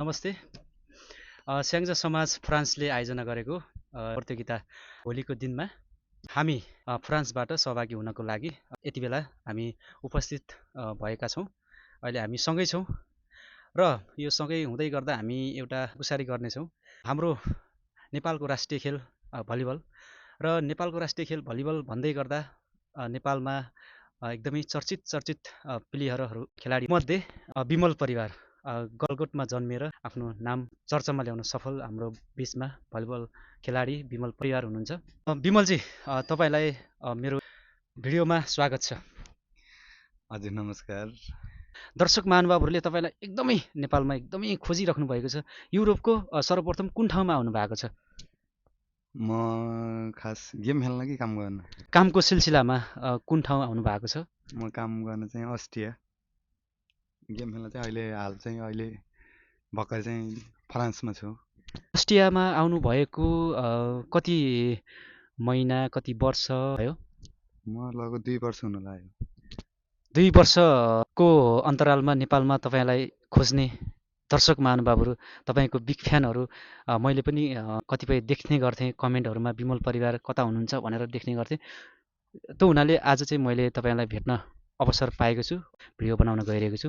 नमस्ते। स्याङ्जा समाज फ्रान्सले आयोजना गरेको प्रतियोगिता भोलिको दिनमा हामी फ्रान्सबाट सहभागी हुनको लागि यति बेला हामी उपस्थित भएका छौँ। अहिले हामी सँगै छौँ र यो सँगै हुँदै गर्दा हामी एउटा कुराकानी गर्नेछौँ। हाम्रो नेपालको राष्ट्रिय खेल भलिबल र नेपालको राष्ट्रिय खेल भलिबल भन्दै गर्दा नेपालमा एकदमै चर्चित प्लेयरहरू खेलाडीमध्ये विमल परिवार गलगोटमा जन्मिएर आफ्नो नाम चर्चामा ल्याउन सफल हाम्रो बिचमा भलिबल खेलाडी विमल परिवार हुनुहुन्छ। विमलजी, तपाईँलाई मेरो भिडियोमा स्वागत छ। हजुर नमस्कार। दर्शक महानुभावहरूले तपाईँलाई एकदमै नेपालमा एकदमै खोजिराख्नु भएको छ। युरोपको सर्वप्रथम कुन ठाउँमा आउनु भएको छ? म खास गेम खेल्न कि काम गर्न? कामको सिलसिलामा कुन ठाउँ आउनु भएको छ? म काम गर्न चाहिँ अस्ट्रिया, गेम खेल्न चाहिँ अहिले भर्खर चाहिँ फ्रान्समा छु। अस्ट्रियामा आउनुभएको कति महिना कति वर्ष भयो? म लगभग 2 वर्ष हुन लाग्यो। 2 वर्षको अन्तरालमा नेपालमा तपाईँलाई खोज्ने दर्शक महानुभावहरू, तपाईँको बिग फ्यानहरू मैले पनि कतिपय देख्ने गर्थेँ कमेन्टहरूमा, विमल परिवार कता हुनुहुन्छ भनेर देख्ने गर्थेँ। त्यो हुनाले आज चाहिँ मैले तपाईँलाई भेट्न अवसर पाएको छु, भिडियो बनाउन गइरहेको छु।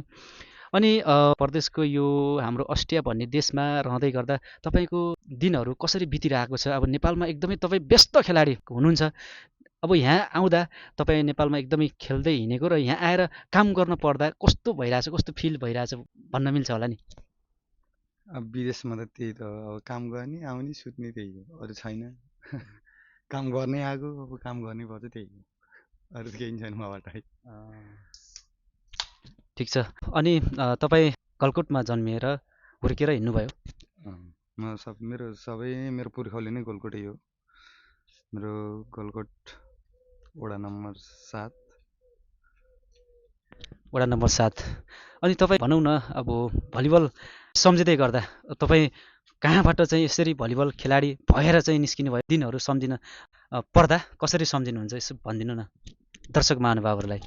अनि प्रदेशको यो हाम्रो अस्ट्रिया भन्ने देशमा रहँदै गर्दा तपाईँको दिनहरू कसरी बितिरहेको छ? अब नेपालमा एकदमै तपाईँ व्यस्त खेलाडी हुनुहुन्छ। अब यहाँ आउँदा तपाईँ नेपालमा एकदमै खेल्दै हिँडेको र यहाँ आएर काम गर्न पर्दा कस्तो भइरहेछ, कस्तो फिल भइरहेछ भन्न मिल्छ होला नि? अब विदेशमा त त्यही त, अब काम गर्ने आउने सुत्ने त्यही हो, अरू छैन। काम गर्ने आएको, अब काम गर्नै पर्छ, त्यही हो, अरू त केही छैन मबाट है। ठिक छ। अनि तपाईँ गलकोटमा जन्मिएर हुर्केर हिँड्नुभयो? मेरो पुर्खौली नै गलकोटै हो। मेरो गलकोट वडा नम्बर 7। वडा नम्बर 7। अनि तपाईँ भनौँ न, अब भलिबल सम्झिँदै गर्दा तपाईँ कहाँबाट चाहिँ यसरी भलिबल खेलाडी भएर चाहिँ निस्किनु भयो? दिनहरू सम्झिन पर्दा कसरी सम्झिनुहुन्छ यसो भनिदिनु न दर्शक महानुभावहरूलाई।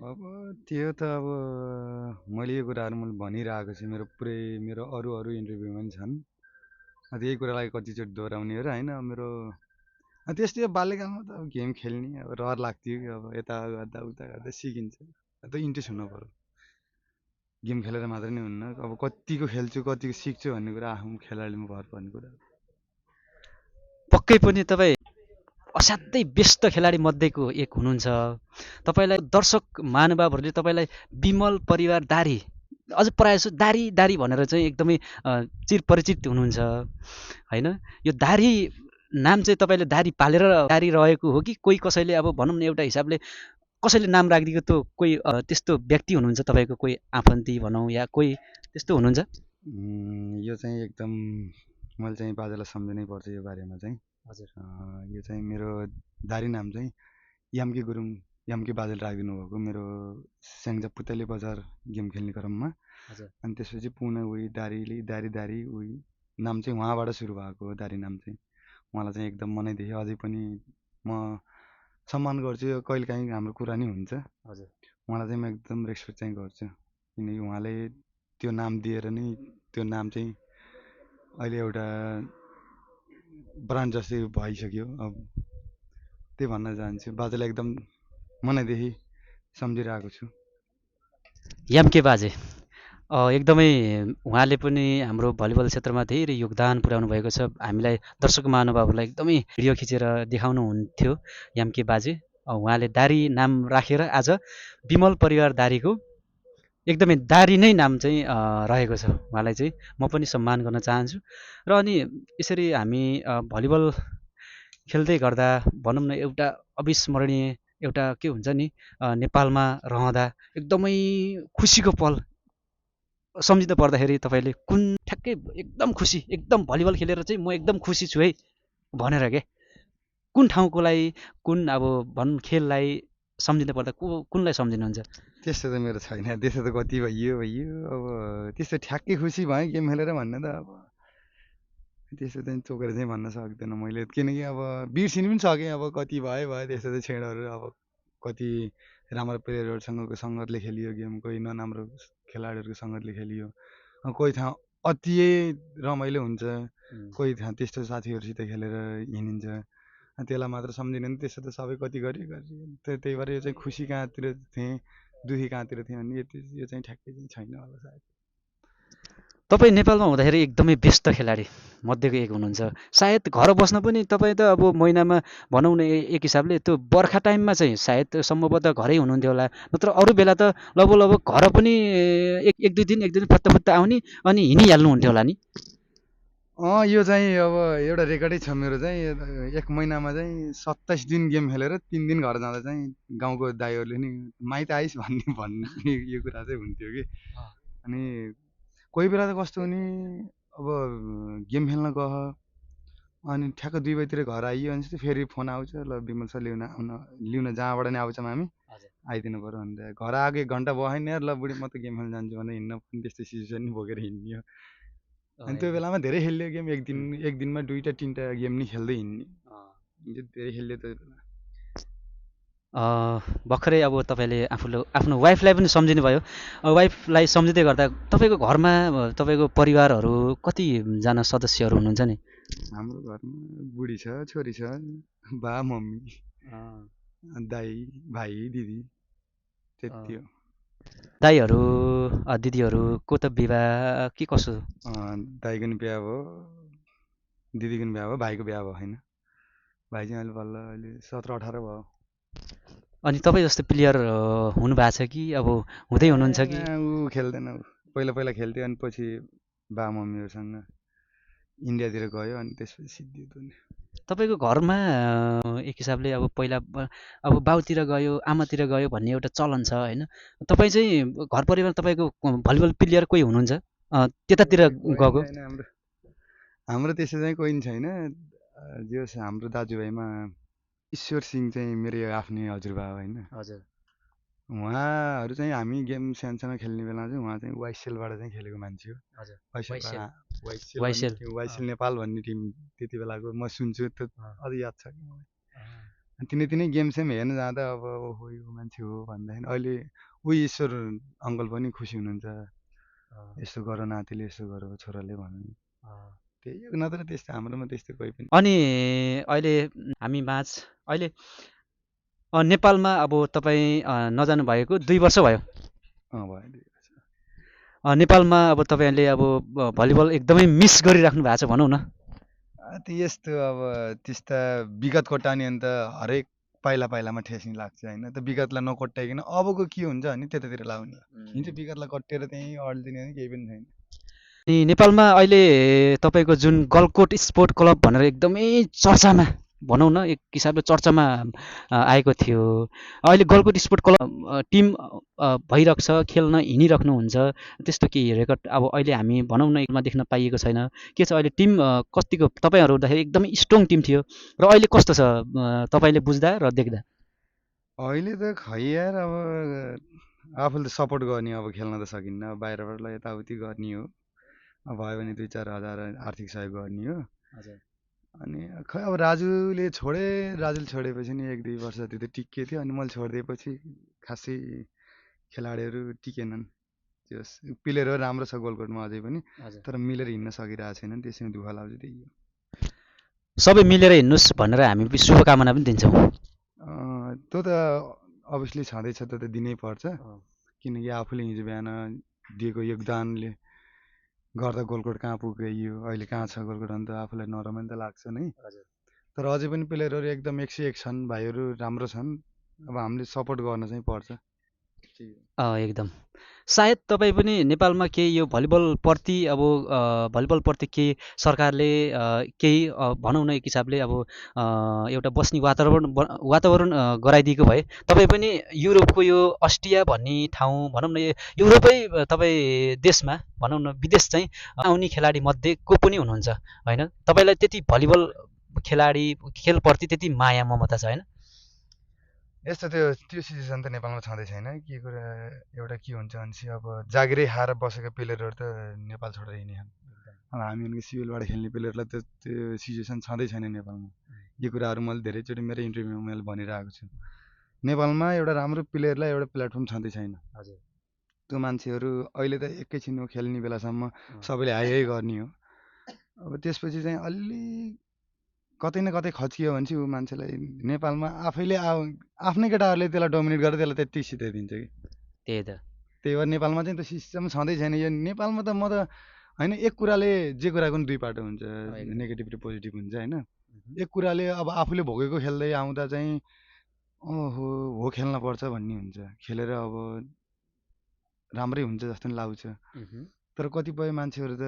अब त्यो त अब मैले यो कुराहरू मैले भनिरहेको छु, मेरो अरू इन्टरभ्यूमा पनि छन्। यही कुरालाई कतिचोटि दोहोऱ्याउने हो र होइन। मेरो त्यस्तै बाल्यकालमा त अब गेम खेल्ने अब रहर लाग्थ्यो कि अब यता गर्दा उता गर्दा सिकिन्छ, त्यो इन्ट्रेस्ट हुनु पर्यो। गेम खेलेर मात्रै नै हुन्न, अब कतिको खेल्छु कतिको सिक्छु भन्ने कुरा आफ्नो खेलाडीमा भर पर्ने कुरा। पक्कै पनि तपाईँ असाध्यै व्यस्त खेलाडी मध्येको एक हुनुहुन्छ। तपाईँलाई दर्शक महानुभावहरूले तपाईँलाई विमल परिवार दारी, अझ प्रायः जसो दारी भनेर चाहिँ एकदमै चिरपरिचित हुनुहुन्छ होइन? यो दारी नाम चाहिँ तपाईँले दारी पालेर दारी रहेको हो कि कोही कसैले अब भनौँ न एउटा हिसाबले कसैले नाम राखिदिएको त कोही त्यस्तो व्यक्ति हुनुहुन्छ तपाईँको, कोही आफन्ती भनौँ या कोही त्यस्तो हुनुहुन्छ? यो चाहिँ एकदम मैले चाहिँ बाजेलाई सम्झिनै पर्छ यो बारेमा चाहिँ। हजुर। यो चाहिँ मेरो दारी नाम चाहिँ याम्के गुरुङ, याम्के बाजेले राखिदिनु भएको मेरो स्याङ्जा पुतली बजार गेम खेल्ने क्रममा। हजुर। अनि त्यसपछि पुनः उही दारी उही नाम चाहिँ उहाँबाट सुरु भएको हो। दारी नाम चाहिँ उहाँलाई चाहिँ एकदम मनैदेखि अझै पनि म सम्मान गर्छु। यो कहिलेकाहीँ हाम्रो कुरा नै हुन्छ। हजुर। उहाँलाई चाहिँ म एकदम रेस्पेक्ट चाहिँ गर्छु, किनकि उहाँले त्यो नाम दिएर नै त्यो नाम चाहिँ अहिले एउटा ब्रान्ड जस्तै भइसक्यो। अब त्यही भन्न चाहन्छु, बाजेलाई एकदम मनैदेखि सम्झिरहेको छु। याम्के बाजे एकदमै उहाँले पनि हाम्रो भलिबल क्षेत्रमा धेरै योगदान पुर्याउनु भएको छ। हामीलाई दर्शक महानुभावहरूलाई एकदमै भिडियो खिचेर देखाउनु हुन्थ्यो याम्के बाजे। उहाँले दारी नाम राखेर आज विमल परिवार दारीको एकदमै दारी नै नाम चाहिँ रहेको छ। उहाँलाई चाहिँ म पनि सम्मान गर्न चाहन्छु। र अनि यसरी हामी भलिबल खेल्दै गर्दा भनौँ न एउटा अविस्मरणीय एउटा के हुन्छ नि, नेपालमा रहँदा एकदमै खुसीको पल सम्झिँदा पर्दाखेरि तपाईँले कुन ठ्याक्कै एकदम खुसी, एकदम भलिबल खेलेर चाहिँ म एकदम खुसी छु है भनेर के कुन ठाउँकोलाई, कुन अब भनौँ खेललाई सम्झिँदा पर्दा कुनलाई सम्झिनुहुन्छ? त्यस्तो त मेरो छैन, त्यस्तो त कति भइयो अब त्यस्तो ठ्याक्कै खुसी भएँ गेम खेलेर भन्ने त अब त्यस्तो चाहिँ चोकेर चाहिँ भन्न सक्दैन मैले, किनकि अब बिर्सिनु पनि सकेँ। अब कति भयो त्यस्तो चाहिँ क्षणहरू। अब कति राम्रो प्लेयरहरूसँगको सङ्गतले खेलियो गेम, कोही नराम्रो खेलाडीहरूको सङ्गतले खेलियो, कोही ठाउँ अति रमाइलो हुन्छ कोही त्यस्तो साथीहरूसित खेलेर हिँडिन्छ त्यसलाई मात्र सम्झिने नि त्यसो त सबै कति गरे त्यही भएर यो चाहिँ खुसी कहाँतिर थिएँ दुःखी कहाँतिर थिएँ भने यो चाहिँ ठ्याक्कै चाहिँ छैन होला सायद तपाईँ नेपालमा हुँदाखेरि एकदमै व्यस्त खेलाडी मध्येको एक हुनुहुन्छ सायद घर बस्न पनि तपाईँ त अब महिनामा भनौँ न एक हिसाबले त्यो बर्खा टाइममा चाहिँ सायद सम्भवतः घरै हुनुहुन्थ्यो होला नत्र अरू बेला त लगभग घर पनि एक दुई दिन फत्त फत्त आउने अनि हिँडिहाल्नुहुन्थ्यो होला नि यो चाहिँ अब एउटा रेकर्डै छ मेरो चाहिँ एक महिनामा चाहिँ 27 दिन गेम खेलेर 3 दिन घर जाँदा चाहिँ गाउँको दाइहरूले नि माइत आइस भन्ने यो कुरा चाहिँ हुन्थ्यो कि अनि कोही बेला त कस्तो हुने अब गेम खेल्न गह अनि ठ्याक्क 2 बजीतिर घर आइयो अनि चाहिँ फेरि फोन आउँछ ल विमल सर लिउन जहाँबाट नि आउँछौँ हामी आइदिनु पऱ्यो भनेर घर आएको 1 घन्टा भयो नि यार ल बुढी म त गेम खेल्न जान्छु भनेर हिँड्न पनि त्यस्तो सिचुएसन नि बोकेर हिँड्ने अनि त्यो बेलामा धेरै खेल्यो गेम एक दिनमा 2टा 3टा गेम नि खेल्दै हिँड्ने धेरै खेल्यो त्यो बेला भर्खरै अब तपाईँले आफ्नो वाइफलाई पनि सम्झिनु भयो वाइफलाई सम्झिँदै गर्दा तपाईँको घरमा तपाईँको परिवारहरू कतिजना सदस्यहरू हुनुहुन्छ नि हाम्रो घरमा बुढी छ छोरी छ बा मम्मी दाई भाइ दिदी त्यति हो दाईहरू दिदीहरूको त विवाह के कसो दाईको नि बिहा भयो दिदीको नि बिहा भयो भाइको बिहा भयो होइन भाइ चाहिँ अहिले बल्ल अहिले 17-18 भयो अनि तपाईँ जस्तो प्लेयर हुनुभएको छ कि अब हुँदै हुनुहुन्छ कि ऊ खेल्दैन पहिला खेल्थ्यो अनि पछि बा मम्मीहरूसँग इन्डियातिर गयो अनि त्यसपछि सिद्धियो त नि तपाईँको घरमा एक हिसाबले अब पहिला अब बाउतिर गयो आमातिर गयो भन्ने एउटा चलन छ होइन तपाईँ चाहिँ घर परिवार तपाईँको भलिबल प्लेयर कोही हुनुहुन्छ त्यतातिर गएको हाम्रो त्यसो चाहिँ कोही छैन जे होस् हाम्रो दाजुभाइमा ईश्वर सिंह चाहिँ मेरो आफ्नै हजुरबा हो होइन हजुर उहाँहरू चाहिँ हामी गेम सानसानो खेल्ने बेला चाहिँ उहाँ चाहिँ वाइसेलबाट चाहिँ खेलेको मान्छे हो वाइसेल नेपाल भन्ने टिम त्यति बेलाको म सुन्छु त्यो अझै याद छ कि मलाई तिनै गेम सेम हेर्न जाँदा अब हो यो मान्छे हो भन्दाखेरि अहिले उही ईश्वर अङ्कल पनि खुसी हुनुहुन्छ यस्तो गर नातिले यस्तो गर छोराले भन्नु त्यही नत्र त्यस्तो हाम्रोमा त्यस्तो कोही पनि अनि अहिले हामी माझ अहिले नेपालमा अब तपाईँ नजानु भएको 2 वर्ष भयो नेपालमा अब तपाईँले अब भलिबल एकदमै मिस गरिराख्नु भएको छ भनौँ न यस्तो अब त्यस्ता विगत कोट्टानी अन्त हरेक पाइलामा ठेस्नी लाग्छ होइन त विगतलाई नकोट्याइकन अबको के हुन्छ भने त्यतातिर लाउने हिजो विगतलाई कटेर त्यहीँ अड्दिने केही पनि छैन अनि नेपालमा अहिले तपाईँको जुन गलकोट स्पोर्ट क्लब भनेर एकदमै चर्चामा भनौँ न एक हिसाबले चर्चामा आएको थियो अहिले गलकोट स्पोर्ट क्लब टिम भइरहेको छ खेल्न हिँडिराख्नुहुन्छ त्यस्तो केही रेकर्ड अब अहिले हामी भनौँ न एकमा देख्न पाइएको छैन के छ अहिले टिम कतिको तपाईँहरू हुँदाखेरि एकदमै स्ट्रङ टिम थियो र अहिले कस्तो छ तपाईँले बुझ्दा र देख्दा अहिले त खै यार अब आफूले त सपोर्ट गर्ने अब खेल्न त सकिन्न बाहिरबाट यताउति गर्ने हो भयो भने 2-4 हजार आर्थिक सहयोग गर्ने हो अनि खै अब राजुले छोडेपछि नि 1-2 वर्ष जति त टिके थियो अनि मैले छोडिदिएपछि खासै खेलाडीहरू टिकेनन् त्यो प्लेयरहरू राम्रो छ गोलकोटमा अझै पनि तर मिलेर हिँड्न सकिरहेको छैन त्यसैमा दुःख लाग्छ त्यही हो सबै मिलेर हिँड्नुहोस् भनेर हामी शुभकामना पनि दिन्छौँ त्यो त अभियसली छँदैछ त्यो त दिनै पर्छ किनकि आफूले हिजो बिहान दिएको योगदानले गर्दा गोलकोट कहाँ पुग्यो अहिले कहाँ छ गोलकोट अन्त आफूलाई नरमाइलो त लाग्छ नै तर अझै पनि प्लेयरहरू एकदम 101 छन् भाइहरू राम्रो छन् अब हामीले सपोर्ट गर्न चाहिँ पर्छ एकदम सायद तपाईँ पनि नेपालमा केही यो भलिबलप्रति अब भलिबलप्रति केही सरकारले केही भनौँ न एक हिसाबले अब एउटा बस्ने वातावरण गराइदिएको भए तपाईँ पनि युरोपको यो अस्ट्रिया भन्ने ठाउँ भनौँ न युरोपै तपाईँ देशमा भनौँ न विदेश चाहिँ आउने खेलाडी मध्ये को पनि हुनुहुन्छ होइन तपाईँलाई त्यति भलिबल खेलप्रति त्यति माया ममता छ होइन यस्तो त्यो सिचुएसन त नेपालमा छँदै छैन के कुरा एउटा के हुन्छ भने अब जागिरै खाएर बसेको प्लेयरहरू त नेपाल छोडेर हिँडिहाल्छ अब हामी सिभिलबाट खेल्ने प्लेयरलाई त त्यो सिचुएसन छँदै छैन नेपालमा यो कुराहरू मैले धेरैचोटि मेरो इन्टरभ्यूमा मैले भनिरहेको छु नेपालमा एउटा राम्रो प्लेयरलाई एउटा प्लेटफर्म छँदै छैन त्यो मान्छेहरू अहिले त एकैछिन हो खेल्ने बेलासम्म सबैले हाई गर्ने हो। अब त्यसपछि चाहिँ अलि कतै न कतै खच्कियो भने चाहिँ ऊ मान्छेलाई नेपालमा आफैले आफ्नै केटाहरूले त्यसलाई डोमिनेट गरेर त्यसलाई त्यति सिधाइदिन्छ कि। त्यही त। त्यही भएर नेपालमा चाहिँ त्यो सिस्टम छँदै छैन। यो नेपालमा त म त होइन, एक कुराले जे कुराको पनि दुई पाटो हुन्छ, नेगेटिभ र पोजिटिभ हुन्छ होइन। एक कुराले अब आफूले भोगेको खेल्दै आउँदा चाहिँ ओहो हो खेल्न पर्छ भन्ने हुन्छ, खेलेर अब राम्रै हुन्छ जस्तो नि लाग्छ। तर कतिपय मान्छेहरू त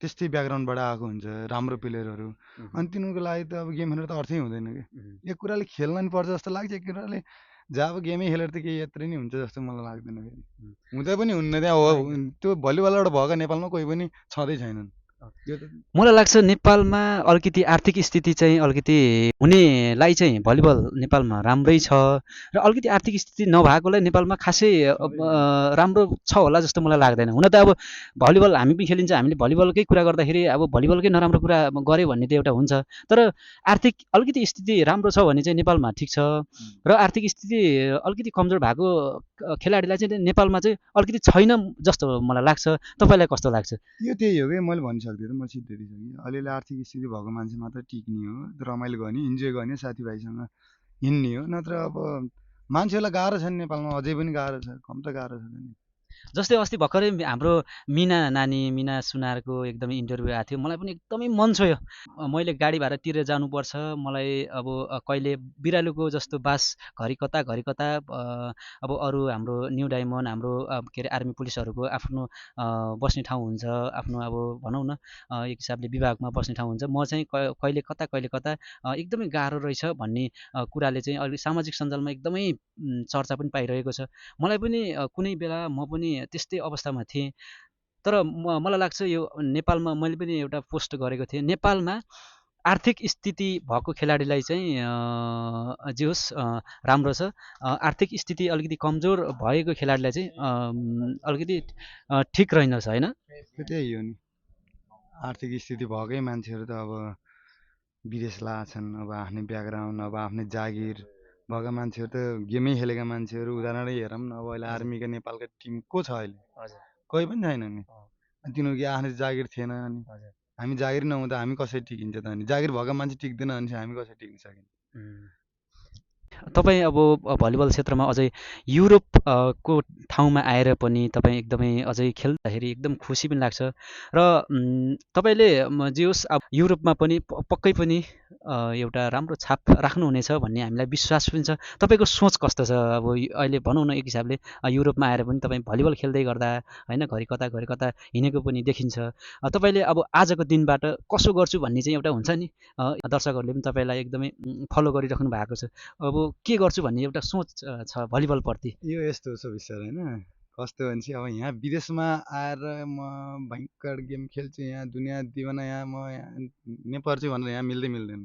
त्यस्तै ब्याकग्राउन्डबाट आएको हुन्छ, राम्रो प्लेयरहरू, अनि तिनीहरूको लागि त अब गेम खेल्नु त अर्थै हुँदैन कि। एक कुराले खेल्न नि पर्छ जस्तो लाग्छ, एक कुराले जहाँ अब गेमै खेलेर त केही यत्रो नै हुन्छ जस्तो मलाई लाग्दैन फेरि। हुँदै पनि हुन्न, त्यहाँ त्यो भलिबलबाट भएको नेपालमा कोही पनि छँदै छैनन्। यो त मलाई लाग्छ नेपालमा अलिकति आर्थिक स्थिति चाहिँ अलिकति हुनेलाई चाहिँ भलिबल नेपालमा राम्रै छ, र अलिकति आर्थिक स्थिति नभएकोलाई नेपालमा खासै राम्रो छ होला जस्तो मलाई लाग्दैन। हुन त अब भलिबल हामी पनि खेलिन्छ, हामीले भलिबलकै कुरा गर्दाखेरि अब भलिबलकै नराम्रो कुरा गऱ्यो भन्ने त एउटा हुन्छ, तर आर्थिक अलिकति स्थिति राम्रो छ भने चाहिँ नेपालमा ठिक छ, र आर्थिक स्थिति अलिकति कमजोर भएको खेलाडीलाई चाहिँ नेपालमा चाहिँ अलिकति छैन जस्तो मलाई लाग्छ। तपाईँलाई कस्तो लाग्छ? यो त्यही हो कि मैले भनिसक्दिनँ, म सिद्धै दिइसकेँ। अलिअलि आर्थिक स्थिति भएको मान्छे मात्र टिक्ने हो, रमाइलो गर्ने, इन्जोय गर्ने, साथीभाइसँग हिँड्ने हो। नत्र अब मान्छेहरूलाई गाह्रो छ नि नेपालमा, अझै पनि गाह्रो छ, कम त गाह्रो छ नि। जस्तै अस्ति भर्खरै हाम्रो मिना नानी मिना सुनारको एकदमै इन्टरभ्यू आएको थियो, मलाई पनि एकदमै मन छोयो। मैले गाडी भाडा तिरेर जानुपर्छ, मलाई अब कहिले बिरालोको जस्तो बास घरि कता अब अरू हाम्रो न्यू डायमन्ड हाम्रो के अरे आर्मी पुलिसहरूको आफ्नो बस्ने ठाउँ हुन्छ, आफ्नो अब भनौँ न एक हिसाबले विभागमा बस्ने ठाउँ हुन्छ। म चाहिँ कहिले कता एकदमै गाह्रो रहेछ भन्ने कुराले चाहिँ अहिले सामाजिक सञ्जालमा एकदमै चर्चा पनि पाइरहेको छ। मलाई पनि कुनै बेला म पनि त्यस्तै अवस्थामा थिएँ, तर मलाई लाग्छ यो नेपालमा मैले पनि एउटा पोस्ट गरेको थिएँ, नेपालमा आर्थिक स्थिति भएको खेलाडीलाई चाहिँ जे होस् राम्रो छ, आर्थिक स्थिति अलिकति कमजोर भएको खेलाडीलाई चाहिँ अलिकति ठिक रहेनछ होइन। त्यही हो नि, आर्थिक स्थिति भएकै मान्छेहरू त अब विदेश लाछन्, अब आफ्नै ब्याकग्राउन्ड, अब आफ्नै जागिर भएका मान्छेहरू त गेमै खेलेका मान्छेहरू उदाहरणै हेरौँ न। अब अहिले आर्मीका नेपालका टिम को छ अहिले? कोही पनि छैन नि। तिनीहरूको आफ्नै जागिर थिएन अनि हामी जागिर नहुँदा हामी कसरी टिकिन्छ त? अनि जागिर भएका मान्छे टिक्दैन भने चाहिँ हामी कसरी टिक्न सकिन्छ? तपाईँ अब भलिबल क्षेत्रमा अझै युरोप को ठाउँमा आएर पनि तपाईँ एकदमै अझै खेल्दाखेरि एकदम खुसी पनि लाग्छ, र तपाईँले जे होस् अब युरोपमा पनि पक्कै पनि एउटा राम्रो छाप राख्नुहुनेछ भन्ने हामीलाई विश्वास पनि छ। तपाईँको सोच कस्तो छ? अब अहिले भनौँ न एक हिसाबले युरोपमा आएर पनि तपाईँ भलिबल खेल्दै गर्दा होइन घरि कता हिँडेको पनि देखिन्छ। तपाईँले अब आजको दिनबाट कसो गर्छु भन्ने चाहिँ एउटा हुन्छ नि, दर्शकहरूले पनि तपाईँलाई एकदमै फलो गरिराख्नु भएको छ, अब के गर्छु भन्ने एउटा सोच छ भलिबलप्रति। यो यस्तो छ विषय होइन, कस्तो भने चाहिँ अब यहाँ विदेशमा आएर म भयङ्कर गेम खेल्छु, यहाँ दुनियाँ दिवाना, यहाँ म यहाँ नेपर्छु भनेर यहाँ मिल्दैन।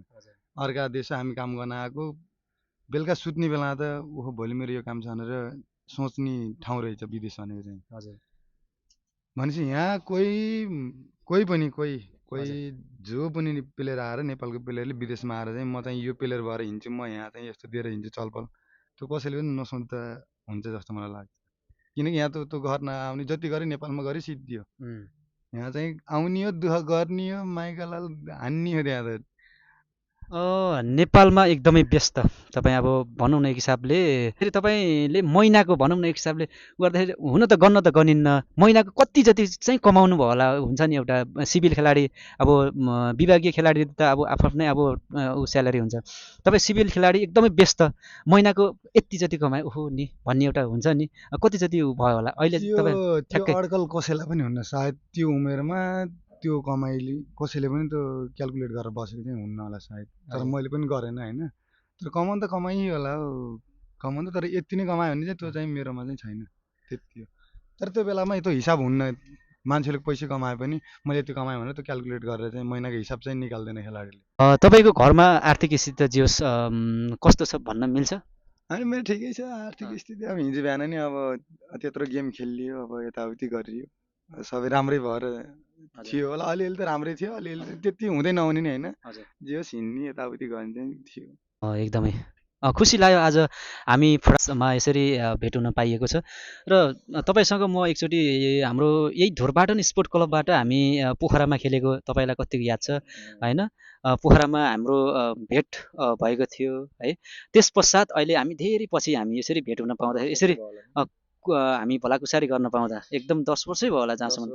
अर्का देश हामी काम गर्न आएको, बेलुका सुत्ने बेला त ओहो भोलि मेरो यो काम छ भनेर सोच्ने ठाउँ रहेछ विदेश भनेको चाहिँ। हजुर। भनेपछि यहाँ कोही जो पनि प्लेयर आएर नेपालको प्लेयरले विदेशमा आएर चाहिँ म चाहिँ यो प्लेयर भएर हिँड्छु, म यहाँ चाहिँ यस्तो दिएर हिँड्छु चलपल, त्यो कसैले पनि नसोच्दा हुन्छ जस्तो मलाई लाग्छ। किनकि यहाँ त त्यो घर नआउने जति गरे नेपालमा गरे सिद्धियो, यहाँ चाहिँ आउने हो, दुःख गर्ने हो, माइकालाल हान्ने हो त्यहाँ त। नेपालमा एकदमै व्यस्त तपाईँ अब भनौँ न एक हिसाबले, फेरि तपाईँले महिनाको भनौँ न एक हिसाबले गर्दाखेरि हुन त गन्न त गनिन्न, महिनाको कति जति चाहिँ कमाउनु भयो होला? हुन्छ नि एउटा सिभिल खेलाडी, अब विभागीय खेलाडी त अब आफ्नै अब ऊ स्यालेरी हुन्छ, तपाईँ सिभिल खेलाडी एकदमै व्यस्त, महिनाको यति जति कमाए ओहो नि भन्ने एउटा हुन्छ नि, कति जति भयो होला अहिले तपाईँ? त्यो अड्कल कसैलाई पनि हुन्न सायद, त्यो उमेरमा त्यो कमाइले कसैले पनि त्यो क्यालकुलेट गरेर बसेको चाहिँ हुन्न होला सायद, तर मैले पनि गरेन होइन। तर कमाउनु त कमाइ होला हौ, कमाउनु, तर यति नै कमायो भने चाहिँ त्यो चाहिँ मेरोमा चाहिँ छैन, त्यति हो। तर त्यो बेलामा त्यो हिसाब हुन्न, मान्छेले पैसा कमाए पनि मैले यति कमाएँ भनेर त्यो क्यालकुलेट गरेर चाहिँ महिनाको हिसाब चाहिँ निकाल्दैन खेलाडीले। तपाईँको घरमा आर्थिक स्थिति जे होस् कस्तो छ भन्न मिल्छ? अनि मेरो ठिकै छ आर्थिक स्थिति, अब हिजो बिहान नि अब त्यत्रो गेम खेलियो, अब यताउति गरियो, सबै राम्रै भएर थियो होला, अलिअलि त राम्रै थियो, अलिअलि त्यति हुँदै नहुने नि होइन, जे होस् हिँड्ने यताउति गर्ने चाहिँ थियो। एकदमै खुसी लाग्यो आज हामी फ्रान्समा यसरी भेट हुन पाइएको छ र तपाईँसँग म एकचोटि हाम्रो यही ढोरपाटन स्पोर्ट क्लबबाट हामी पोखरामा खेलेको तपाईँलाई कतिको याद छ होइन पोखरामा हाम्रो भेट भएको थियो है त्यस पश्चात अहिले हामी धेरै पछि हामी यसरी भेट हुन पाउँदाखेरि यसरी हामी भलाकुसारी गर्न पाउँदा एकदम 10 वर्षै भयो होला जहाँसम्म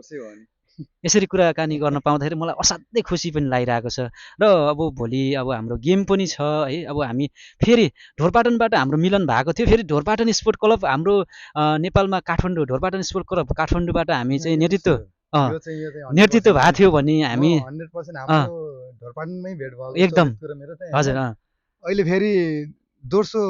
यसरी कुराकानी गर्न पाउँदाखेरि मलाई असाध्यै खुसी पनि लागिरहेको छ र अब भोलि अब हाम्रो गेम पनि छ है अब हामी फेरि ढोरपाटनबाट हाम्रो मिलन भएको थियो फेरि ढोरपाटन स्पोर्ट क्लब हाम्रो नेपालमा काठमाडौँ ढोरपाटन स्पोर्ट क्लब काठमाडौँबाट हामी चाहिँ नेतृत्व नेतृत्व भएको थियो भने हामी 100% हाम्रो ढोरपाटनमै भेट भएको एकदम मेरो चाहिँ हजुर अहिले फेरि दोस्रो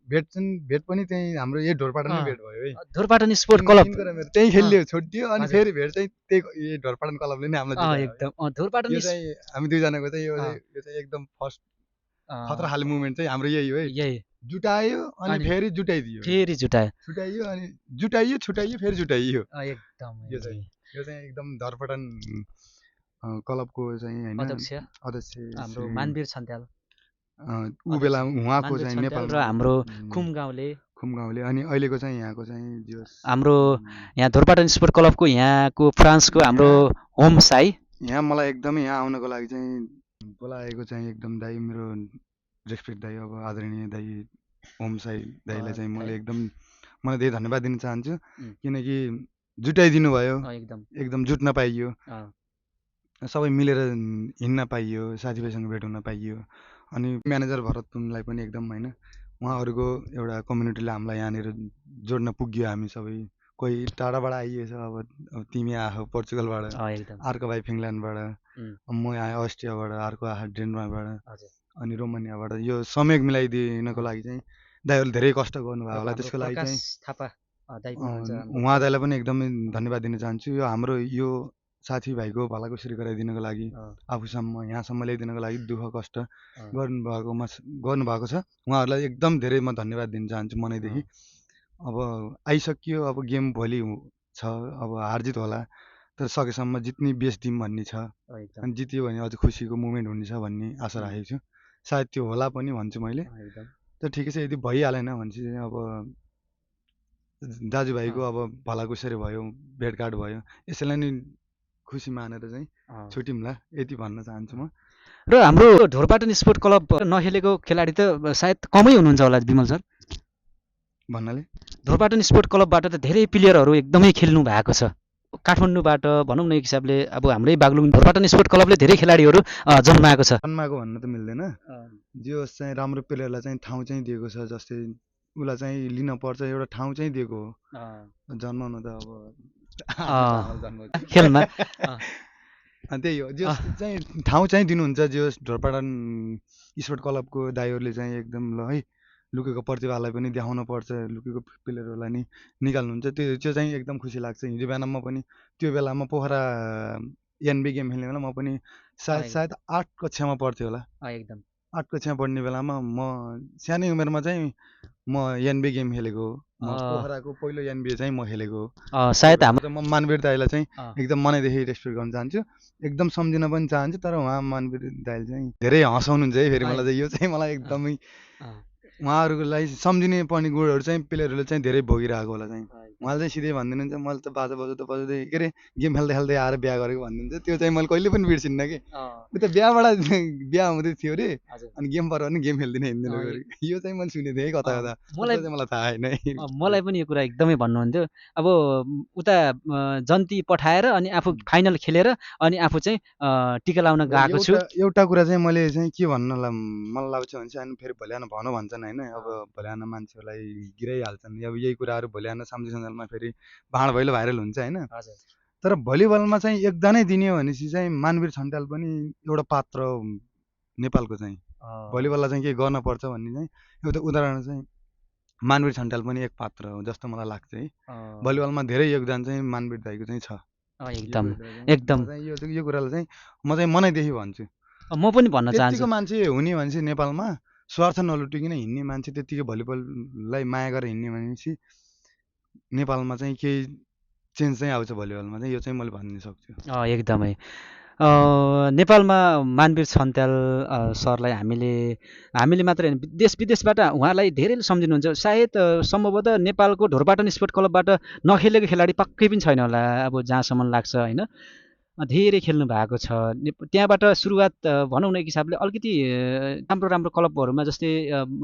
भेट पनि त्यही हाम्रो यही ढोरपाटनमै भेट भयो है ढोरपाटन स्पोर्ट क्लब त्यही खेल्यो छोडिदियो अनि फेरि भेट चाहिँ त्यही ढोरपाटन क्लबले नै हामीलाई एकदम ढोरपाटन यो चाहिँ हामी दुईजनाको चाहिँ यो चाहिँ एकदम फर्स्ट खतरा खाले मुभमेन्ट चाहिँ हाम्रो यही हो है यही जुटायो अनि फेरि जुटाइदियो छुटाइयो अनि छुटाइयो फेरि जुटाइयो एकदम यो चाहिँ एकदम ढोरपाटन क्लबको चाहिँ हैन अध्यक्ष हाम्रो मानवीर छन्त्याल ऊ बेला उहाँको चाहिँ नेपाल र हाम्रो खुम गाउँले अनि अहिलेको चाहिँ यहाँको चाहिँ हाम्रो यहाँ ढोरपाटन स्पोर्ट क्लबको यहाँको फ्रान्सको हाम्रो होम साई यहाँ मलाई एकदमै यहाँ आउनको लागि चाहिँ बोलाएको चाहिँ एकदम दाइ मेरो रेस्पेक्ट दाइ अब आदरणीय दाइ होम साई दाइलाई चाहिँ मैले मलाई धेरै धन्यवाद दिन चाहन्छु किनकि जुटाइदिनु भयो एकदम जुट्न पाइयो सबै मिलेर हिँड्न पाइयो साथीभाइसँग भेट हुन पाइयो अनि म्यानेजर भरतपुनलाई पनि एकदम होइन उहाँहरूको एउटा कम्युनिटीले हामीलाई यहाँनिर जोड्न पुग्यो हामी सबै कोही टाढाबाट आइएछ अब तिमी आयो पोर्चुगलबाट अर्को भाइ फिङ्ल्यान्डबाट म आएँ अस्ट्रियाबाट अर्को आयो डेनमार्कबाट अनि रोमानियाबाट यो समय मिलाइदिनको लागि चाहिँ दाइहरूले धेरै कष्ट गर्नुभयो होला त्यसको लागि चाहिँ उहाँ दाइलाई पनि एकदमै धन्यवाद दिन चाहन्छु यो हाम्रो यो साथीभाइको भलाकुसारी गराइदिनको लागि आफूसम्म यहाँसम्म ल्याइदिनको लागि दुःख कष्ट गर्नुभएको छ उहाँहरूलाई एकदम धेरै म धन्यवाद दिन चाहन्छु मनैदेखि अब आइसक्यो अब गेम भोलि छ अब हारजित होला तर सकेसम्म जित्ने बेस्ट टिम भन्ने छ अनि जित्यो भने अझ खुसीको मुभमेन्ट हुनेछ भन्ने आशा राखेको छु सायद त्यो होला पनि भन्छु मैले तर ठिकै छ यदि भइहालेन भने चाहिँ अब दाजुभाइको अब भलाकुसारी भयो भेटघाट भयो यसैलाई नै खुसी मानेर चाहिँ छुट्यौँला यति भन्न चाहन्छु म र हाम्रो ढोरपाटन स्पोर्ट क्लब नखेलेको खेलाडी त सायद कमै हुनुहुन्छ होला विमल सर भन्नाले ढोरपाटन स्पोर्ट क्लबबाट त धेरै प्लेयरहरू एकदमै खेल्नु भएको छ काठमाडौँबाट भनौँ न एक हिसाबले अब हाम्रै बागलुङ ढोरपाटन स्पोर्ट क्लबले धेरै खेलाडीहरू जन्माएको भन्न त मिल्दैन जे होस् चाहिँ राम्रो प्लेयरलाई चाहिँ ठाउँ चाहिँ दिएको छ जस्तै उसलाई चाहिँ लिन पर्छ एउटा ठाउँ चाहिँ दिएको हो जन्माउनु त अब खेलमा त्यही हो जो चाहिँ ठाउँ चाहिँ दिनुहुन्छ जो ढोरपाटन स्पोर्ट क्लबको दाइहरूले चाहिँ एकदम ल है लुकेको प्रतिभालाई पनि देखाउन पर्छ लुकेको प्लेयरहरूलाई नि निकाल्नुहुन्छ त्यो चाहिँ एकदम खुसी लाग्छ हिजो बिहान म पनि त्यो बेलामा पोखरा एनबी गेम खेल्ने बेला म पनि सायद 8 कक्षामा पढ्थेँ होला एकदम 8 कक्षामा पढ्ने बेलामा म सानै उमेरमा चाहिँ म एनबी गेम खेलेको पोखराको पहिलो एनबी चाहिँ म खेलेको सायद म मानवीर दाइलाई चाहिँ एकदम मनैदेखि रेस्पेक्ट गर्न चाहन्छु एकदम सम्झिन पनि चाहन्छु तर उहाँ मानवीर दाइले चाहिँ धेरै हँसाउनुहुन्छ है फेरि मलाई चाहिँ यो चाहिँ मलाई एकदमै उहाँहरूलाई सम्झिने पर्ने गुणहरू चाहिँ प्लेयरहरूले चाहिँ धेरै भोगिरहेको होला चाहिँ उहाँले चाहिँ सिधै भनिदिनुहुन्छ मैले त बाजा बजाउँदै के अरे गेम खेल्दै खेल्दै आएर बिहा गरेको भन्नुहुन्छ त्यो चाहिँ मैले कहिले पनि बिर्सिन्न कि त्यो त बिहा हुँदै थियो अरे अनि गेम पऱ्यो भने गेम खेल्दिनँ हिँड्दिनँ यो चाहिँ मैले सुनेको थिएँ कता कता मलाई थाहा होइन मलाई पनि यो कुरा एकदमै भन्नुहुन्थ्यो अब उता जन्ती पठाएर अनि आफू फाइनल खेलेर अनि आफू चाहिँ टिका लाउन गएको छु एउटा कुरा चाहिँ मैले चाहिँ के भन्न मन लाग्छ भने अनि फेरि भोलि आएर भनौँ भन्छन् होइन अब भोलि आएर मान्छेहरूलाई गिराइहाल्छन् अब यही कुराहरू भोलि आएर सामजी सञ्जालमा फेरि भाँड भैलो भाइरल हुन्छ होइन तर भलिबलमा चाहिँ एकजना दिने भनेपछि चाहिँ मानवीर छन्त्याल पनि एउटा पात्र नेपालको चाहिँ भलिबललाई चाहिँ के गर्न पर्छ भन्ने चाहिँ एउटा उदाहरण चाहिँ मानवीर छन्त्याल पनि एक पात्र हो जस्तो मलाई लाग्छ है भलिबलमा धेरै योगदान चाहिँ मानवीर दाइको चाहिँ छ एकदम यो कुरालाई चाहिँ म चाहिँ मनैदेखि भन्छु म पनि भन्न चाहन्छु मान्छे हुने भनेपछि नेपालमा स्वार्थ नलुटिकन हिँड्ने मान्छे त्यत्तिकै भलिबललाई माया गरेर हिँड्ने भनेपछि नेपालमा चाहिँ केही चेन्ज चाहिँ आउँछ भलिबलमा चाहिँ यो चाहिँ मैले भन्न सक्छु एकदमै नेपालमा मानवीर छन्त्याल सरलाई हामीले मात्रै होइन देश विदेशबाट उहाँलाई धेरैले सम्झिनुहुन्छ सायद सम्भवतः नेपालको ढोरपाटन स्पोर्ट क्लबबाट नखेलेको खेलाडी पक्कै पनि छैन होला अब जहाँसम्म लाग्छ होइन धेरै खेल्नु भएको छ त्यहाँबाट सुरुवात भनौँ न एक हिसाबले अलिकति राम्रो राम्रो क्लबहरूमा जस्तै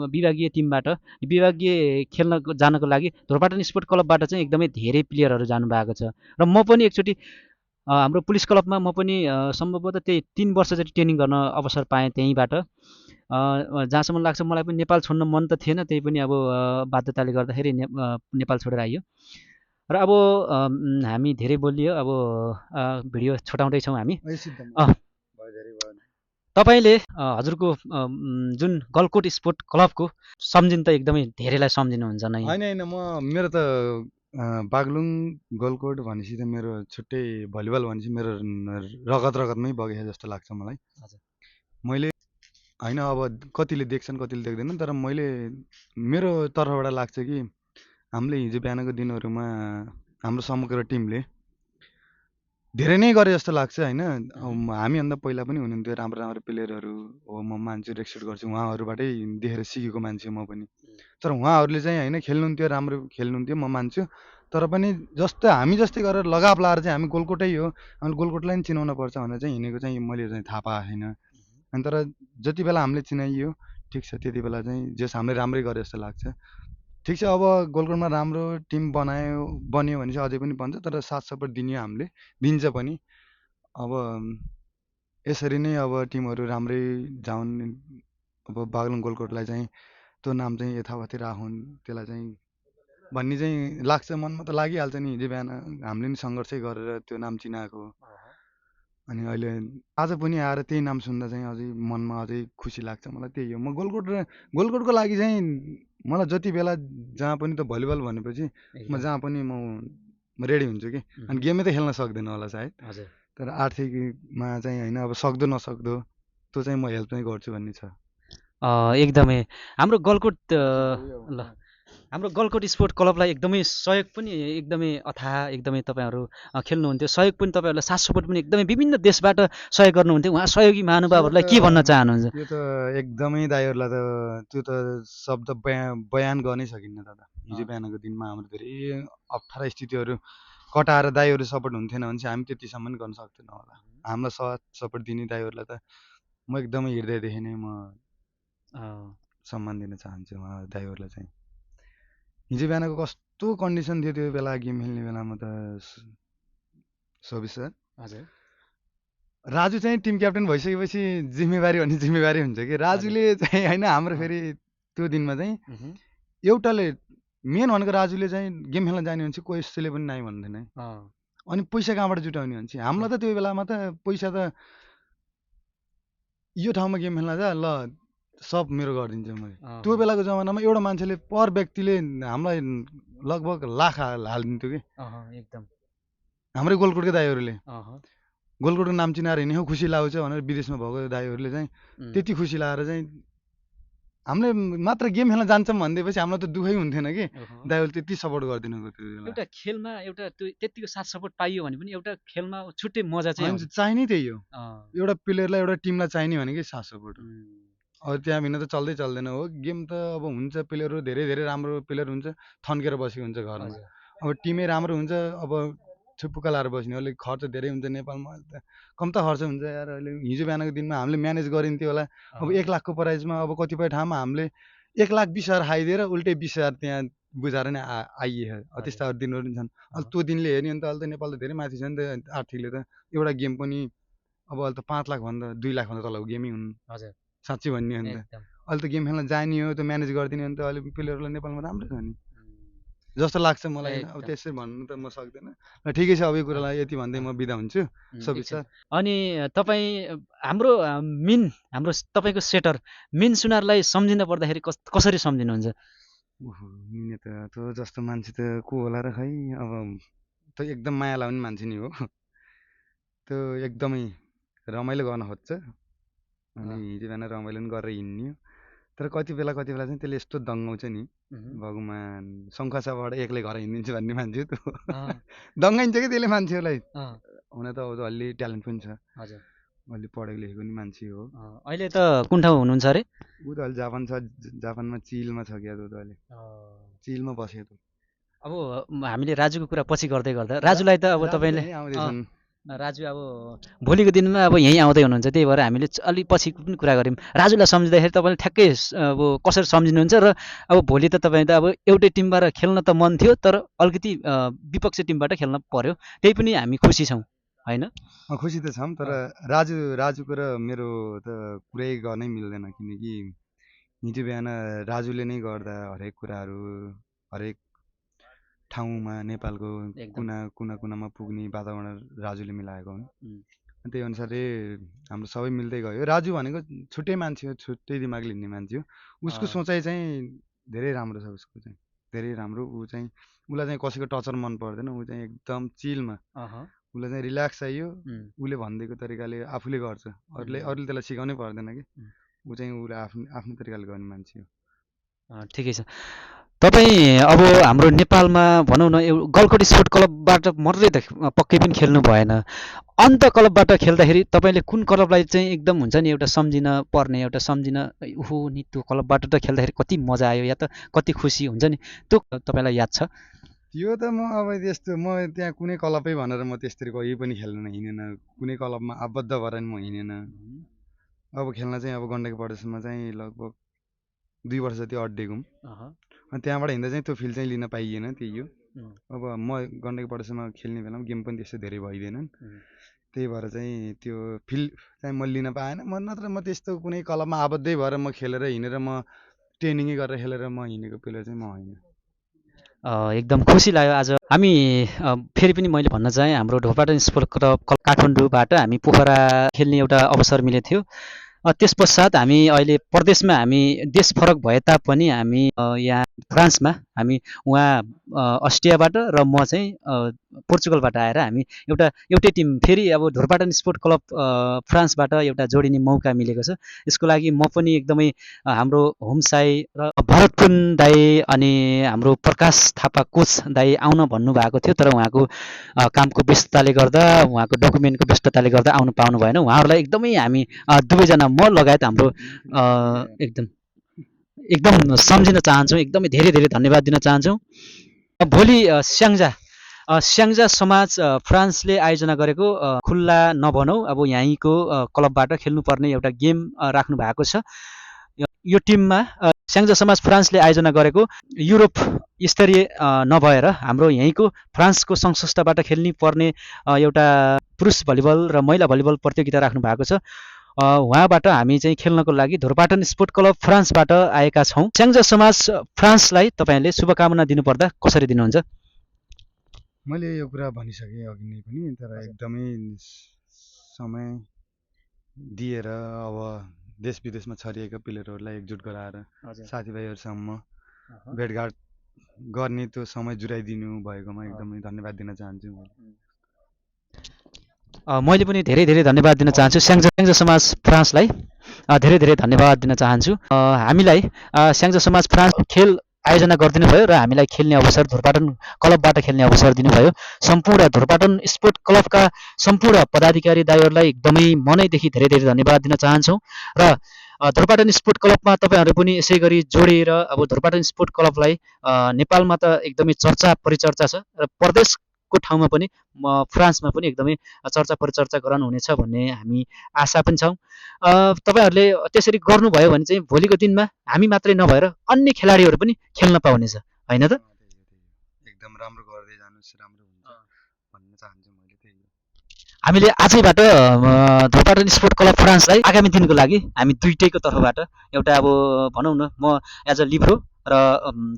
विभागीय टिमबाट विभागीय खेल्न जानको लागि ढोरपाटन स्पोर्ट क्लबबाट चाहिँ एकदमै धेरै प्लेयरहरू जानुभएको छ र म पनि एकचोटि हाम्रो पुलिस क्लबमा म पनि सम्भवतः त्यही 3 वर्ष जति ट्रेनिङ गर्न अवसर पाएँ त्यहीँबाट जहाँसम्म लाग्छ मलाई पनि नेपाल छोड्न मन त थिएन त्यही पनि अब बाध्यताले गर्दाखेरि नेपाल छोडेर आइयो र अब हामी धेरै बोलियो अब भिडियो छोटाउँदैछौँ हामी तपाईँले हजुरको जुन गलकोट स्पोर्ट क्लबको सम्झिन त एकदमै धेरैलाई सम्झिनुहुन्छ नै होइन मेरो त बागलुङ गलकोट भनेपछि त मेरो छुट्टै भलिबल भनेपछि मेरो रगतमै बगेको जस्तो लाग्छ मलाई मैले होइन अब कतिले देख्छन् कतिले देख्दैनन् तर मैले मेरो तर्फबाट लाग्छ कि हामीले हिजो बिहानको दिनहरूमा हाम्रो समग्र टिमले धेरै नै गरे जस्तो लाग्छ होइन हामीभन्दा पहिला पनि हुनुहुन्थ्यो राम्रो राम्रो प्लेयरहरू हो म मान्छे रेस्पेक्ट गर्छु उहाँहरूबाटै देखेर सिकेको मान्छे म पनि तर उहाँहरूले चाहिँ होइन खेल्नुहुन्थ्यो राम्रो खेल्नुहुन्थ्यो म मान्छु तर पनि हामी जस्तै गरेर लगाव लाएर चाहिँ हामी गोलकोटै हो अनि गोलकोटलाई पनि चिनाउन पर्छ भनेर चाहिँ हिँडेको चाहिँ मैले चाहिँ थाहा पाएको छैन अनि तर जति बेला हामीले चिनाइयो ठिक छ त्यति बेला चाहिँ जस हामीले राम्रै गरे जस्तो लाग्छ ठिक छ अब गोलकोटमा राम्रो टिम बन्यो भने चाहिँ अझै पनि बन्छ तर साथ सपोर्ट हामीले दिन्छ पनि अब यसरी नै अब टिमहरू राम्रै जाउन् अब बागलुङ गोलकोटलाई चाहिँ त्यो नाम चाहिँ यथावतै राखुन् त्यसलाई चाहिँ भन्ने चाहिँ लाग्छ मनमा त लागिहाल्छ नि हिजो बिहान हामीले नि सङ्घर्षै गरेर त्यो नाम चिनाएको अनि अहिले आज पनि आएर त्यही नाम सुन्दा चाहिँ अझै मनमा अझै खुसी लाग्छ मलाई त्यही हो म गोलकोटको लागि चाहिँ मलाई जति बेला जहाँ पनि त भलिबल भनेपछि म जहाँ पनि म रेडी हुन्छु कि अनि गेमै त खेल्न सक्दैन होला सायद तर आर्थिकमा चाहिँ होइन अब सक्दो नसक्दो त्यो चाहिँ म हेल्प चाहिँ गर्छु भन्ने छ एकदमै हाम्रो गलकोट स्पोर्ट क्लबलाई एकदमै सहयोग पनि एकदमै अथाह एकदमै तपाईँहरू खेल्नुहुन्थ्यो सहयोग पनि तपाईँहरूलाई साथ सपोर्ट पनि एकदमै विभिन्न देशबाट सहयोग गर्नुहुन्थ्यो उहाँ सहयोगी महानुभावहरूलाई के भन्न चाहनुहुन्छ त्यो त एकदमै दाइहरूलाई त त्यो त शब्द बयान गर्नै सकिन्न दादा हिजो बिहानको दिनमा हाम्रो धेरै अप्ठ्यारा स्थितिहरू कटाएर दाइहरू सपोर्ट हुन्थेन भने चाहिँ हामी त्यतिसम्म पनि गर्न सक्दैनौँ होला हामीलाई साथ सपोर्ट दिने दाइहरूलाई त म एकदमै हृदयदेखि नै म सम्मान दिन चाहन्छु उहाँ दाइहरूलाई चाहिँ हिजो बिहानको कस्तो कन्डिसन थियो त्यो बेला गेम खेल्ने बेलामा त सोभिस सर हजुर राजु चाहिँ टिम क्याप्टेन भइसकेपछि जिम्मेवारी भन्ने जिम्मेवारी हुन्छ कि राजुले चाहिँ होइन हाम्रो फेरि त्यो दिनमा चाहिँ एउटाले मेन भनेको राजुले चाहिँ गेम खेल्न जाने भने चाहिँ कसैले पनि नाइ भन्दैन अनि पैसा कहाँबाट जुटाउने भने चाहिँ हामीलाई त त्यो बेलामा त पैसा त यो ठाउँमा गेम खेल्न जा ल सब मेरो गरिदिन्छु मैले त्यो बेलाको जमानामा एउटा मान्छेले पर व्यक्तिले हामीलाई लगभग लाख हालिदिन्थ्यो कि एकदम हाम्रै गोलकोटकै दाइहरूले गोलकोटको नाम चिनाएर हिँडेको खुसी लाग्छ भनेर विदेशमा भएको दाइहरूले चाहिँ त्यति खुसी लागेर चाहिँ हामीले मात्र गेम खेल्न जान्छौँ भनिदिएपछि हामीलाई त दुःखै हुन्थेन कि दाइहरूले त्यति सपोर्ट गरिदिनु एउटा खेलमा एउटा त्यतिको साथ सपोर्ट पाइयो भने पनि एउटा खेलमा छुट्टै मजा चाहिँ चाहिने त्यही हो एउटा प्लेयरलाई एउटा टिमलाई चाहिने भनेकै साथ सपोर्ट अब त्यहाँ बिना त चल्दै चल्दैन हो गेम त अब हुन्छ प्लेयरहरू धेरै धेरै राम्रो प्लेयर हुन्छ थन्केर बसेको हुन्छ घरमा अब टिमै राम्रो हुन्छ अब छुप्पुका लाएर बस्ने अलिक खर्च धेरै हुन्छ नेपालमा कम्ता खर्च हुन्छ यार अहिले हिजो बिहानको दिनमा हामीले म्यानेज गरिन्थ्यो होला अब 1 लाखको प्राइजमा अब कतिपय ठाउँमा हामीले 1,20,000 खाइदिएर उल्टै 20,000 त्यहाँ बुझाएर नै आइए त्यस्ता दिनहरू पनि छन् अहिले त्यो दिनले हेर्ने भने त अहिले त नेपाल त धेरै माथि छ नि त आर्थिकले त एउटा गेम पनि अब अहिले त 5 लाखभन्दा 2 लाखभन्दा तलको गेमै हुन् हजुर साँच्चै भन्ने हो नि त अहिले त गेम खेल्न जाने हो त्यो म्यानेज गरिदिने भने त अहिले प्लेयरहरूलाई नेपालमा राम्रै छ नि जस्तो लाग्छ मलाई अब त्यसै भन्नु त म सक्दैन र ठिकै छ अब यो कुरालाई यति भन्दै म बिदा हुन्छु सबै सर अनि तपाईँ हाम्रो तपाईँको सेटर मिन सुनारलाई सम्झिन पर्दाखेरि कसरी सम्झिनुहुन्छ मिने त त्यो जस्तो मान्छे त को होला र खै अब त एकदम माया लाउने मान्छे नि हो त्यो एकदमै रमाइलो गर्न खोज्छ अनि हिजो बिहान रमाइलो पनि गरेर हिँड्ने तर कति बेला चाहिँ त्यसले यस्तो दङ्गाउँछ नि भगवान् शङ्खसाबाट एक्लै घर हिँडिदिन्छ भन्ने मान्छे त्यो दङ्गाइन्छ कि त्यसले मान्छेहरूलाई हुन त अब अलि ट्यालेन्ट पनि छ, हजुर अलि पढेको लेखेको पनि मान्छे हो। अहिले त कुन ठाउँ हुनुहुन्छ अरे? ऊ त अहिले जापान छ, जापानमा चिलमा छ क्या, त अहिले चिलमा बसेको। अब हामीले राजुको कुरा पछि गर्दै गर्दा राजुलाई त अब तपाईँले आउँदैछन्। राजु अब भोलिको दिनमा अब यहीँ आउँदै हुनुहुन्छ, त्यही भएर हामीले अलि पछि पनि कुरा गऱ्यौँ। राजुलाई सम्झिँदाखेरि तपाईँले ठ्याक्कै अब कसरी सम्झिनुहुन्छ र अब भोलि त तपाईँ त अब एउटै टिमबाट खेल्न त मन थियो, तर अलिकति विपक्षी टिमबाट खेल्न पर्यो, त्यही पनि हामी खुसी छौँ होइन? खुसी त छौँ, तर राजुको र मेरो त कुरै गर्नै मिल्दैन, किनकि हिजो बिहान राजुले नै गर्दा हरेक कुराहरू हरेक ठाउँमा नेपालको कुनामा पुग्ने वातावरण राजुले मिलाएको हुन्। त्यही अनुसारले हाम्रो सबै मिल्दै गयो। राजु भनेको छुट्टै मान्छे हो, छुट्टै दिमागले हिँड्ने मान्छे हो। उसको सोचाइ चाहिँ धेरै राम्रो छ, उसको चाहिँ धेरै राम्रो। ऊ चाहिँ उसलाई चाहिँ कसैको टचर मन पर्दैन, ऊ चाहिँ एकदम चिलमा, उसलाई चाहिँ रिल्याक्स चाहियो। उसले भनिदिएको तरिकाले आफूले गर्छ, अरूले त्यसलाई सिकाउनै पर्दैन कि। ऊ चाहिँ उसले आफ्नो तरिकाले गर्ने मान्छे हो। ठिकै छ। तपाईँ अब हाम्रो नेपालमा भनौँ न गलकोट स्पोर्ट क्लबबाट मात्रै त पक्कै पनि खेल्नु भएन, अन्त क्लबबाट खेल्दाखेरि तपाईँले कुन क्लबलाई चाहिँ एकदम हुन्छ नि एउटा सम्झिन पर्ने, एउटा सम्झिन ओहो नि त्यो क्लबबाट त खेल्दाखेरि कति मजा आयो या त कति खुसी हुन्छ नि, त्यो तपाईँलाई याद छ? त्यो त म अब त्यस्तो म त्यहाँ कुनै क्लबै भनेर म त्यसरी कहीँ पनि खेल्न हिँडेन, कुनै क्लबमा आबद्ध भएर नि म हिँडेन। अब खेल्न चाहिँ अब गण्डकी प्रदेशमा चाहिँ लगभग 2 वर्ष जति अड्डेको। अनि त्यहाँबाट हिँड्दा चाहिँ त्यो फिल्ड चाहिँ लिन पाइएन, त्यही हो। अब म गण्डकी प्रदेशमा खेल्ने बेलामा गेम पनि त्यस्तो धेरै भइदिएनन्, त्यही भएर चाहिँ त्यो फिल्ड चाहिँ म लिन पाएन। म नत्र म त्यस्तो कुनै क्लबमा आबद्धै भएर म खेलेर हिँडेर म ट्रेनिङै गरेर खेलेर म हिँडेको प्लेयर चाहिँ म होइन। एकदम खुसी लाग्यो आज हामी फेरि पनि मैले भन्न चाहेँ हाम्रो ढोरपाटन स्पोर्ट क्लब काठमाडौँबाट हामी पोखरा खेल्ने एउटा अवसर मिलेको थियो। त्यस पश्चात हामी अहिले प्रदेशमा हामी देश फरक भए तापनि हामी यहाँ फ्रान्समा हामी उहाँ अस्ट्रियाबाट र म चाहिँ पोर्चुगलबाट आएर हामी एउटै टिम फेरि अब ढोरपाटन स्पोर्ट क्लब फ्रान्सबाट एउटा जोडिने मौका मिलेको छ। यसको लागि म पनि एकदमै हाम्रो होमसाई र भरतपुन दाई अनि हाम्रो प्रकाश थापा कोच दाई आउन भन्नुभएको थियो, तर उहाँको कामको व्यस्तताले गर्दा, उहाँको डकुमेन्टको व्यस्तताले गर्दा आउनु पाउनु भएन। उहाँहरूलाई एकदमै हामी दुवैजना म लगायत हाम्रो एकदम सम्झिन चाहन्छौँ, एकदमै धेरै धेरै धन्यवाद दिन चाहन्छौँ। भोलि स्याङ्जा समाज फ्रान्सले आयोजना गरेको खुल्ला नभनौँ अब यहीँको क्लबबाट खेल्नुपर्ने एउटा गेम राख्नु भएको छ। यो टिममा स्याङ्जा समाज फ्रान्सले आयोजना गरेको युरोप स्तरीय नभएर हाम्रो यहीँको फ्रान्सको सङ्घ संस्थाबाट खेल्ने पर्ने एउटा पुरुष भलिबल र महिला भलिबल प्रतियोगिता राख्नु भएको छ। उहाँबाट हामी चाहिँ खेल्नको लागि ढोरपाटन स्पोर्ट क्लब फ्रान्सबाट आएका छौँ। स्याङ्जा समाज फ्रान्सलाई तपाईँहरूले शुभकामना दिनुपर्दा कसरी दिनुहुन्छ? मैले यो कुरा भनिसकेँ अघि नै पनि, तर एकदमै समय दिएर अब देश विदेशमा छरिएका प्लेयरहरूलाई एकजुट गराएर साथीभाइहरूसम्म भेटघाट गर्ने त्यो समय जुराइदिनु भएकोमा एकदमै धन्यवाद दिन चाहन्छु। मैले पनि धेरै धेरै धन्यवाद दिन चाहन्छु स्याङ्जा समाज फ्रान्सलाई, धेरै धेरै धन्यवाद दिन चाहन्छु। हामीलाई स्याङ्जा समाज फ्रान्स खेल आयोजना गरिदिनु भयो र हामीलाई खेल्ने अवसर ढोरपाटन क्लबबाट खेल्ने अवसर दिनुभयो। सम्पूर्ण ढोरपाटन स्पोर्ट क्लबका सम्पूर्ण पदाधिकारी दाइहरूलाई एकदमै मनैदेखि धेरै धेरै धन्यवाद दिन चाहन्छौँ। र ढोरपाटन स्पोर्ट क्लबमा तपाईँहरू पनि यसै गरी जोडिएर अब ढोरपाटन स्पोर्ट क्लबलाई नेपालमा त एकदमै चर्चा परिचर्चा छ र प्रदेशको ठाउँमा पनि फ्रान्समा पनि एकदमै चर्चा परिचर्चा गराउनुहुनेछ भन्ने हामी आशा पनि छौँ। तपाईँहरूले त्यसरी गर्नुभयो भने चाहिँ भोलिको दिनमा हामी मात्रै नभएर अन्य खेलाडीहरू पनि खेल्न पाउनेछ, होइन त? एकदम राम्रो गर्दै जानुहोस्, राम्रो हुन्छ भन्न चाहन्छु मैले। त्यही हो, हामीले आजैबाट ढोरपाटन स्पोर्ट क्लब फ्रान्सलाई आगामी दिनको लागि हामी दुइटैको तर्फबाट एउटा अब भनौँ न म एज अ लिब्रो र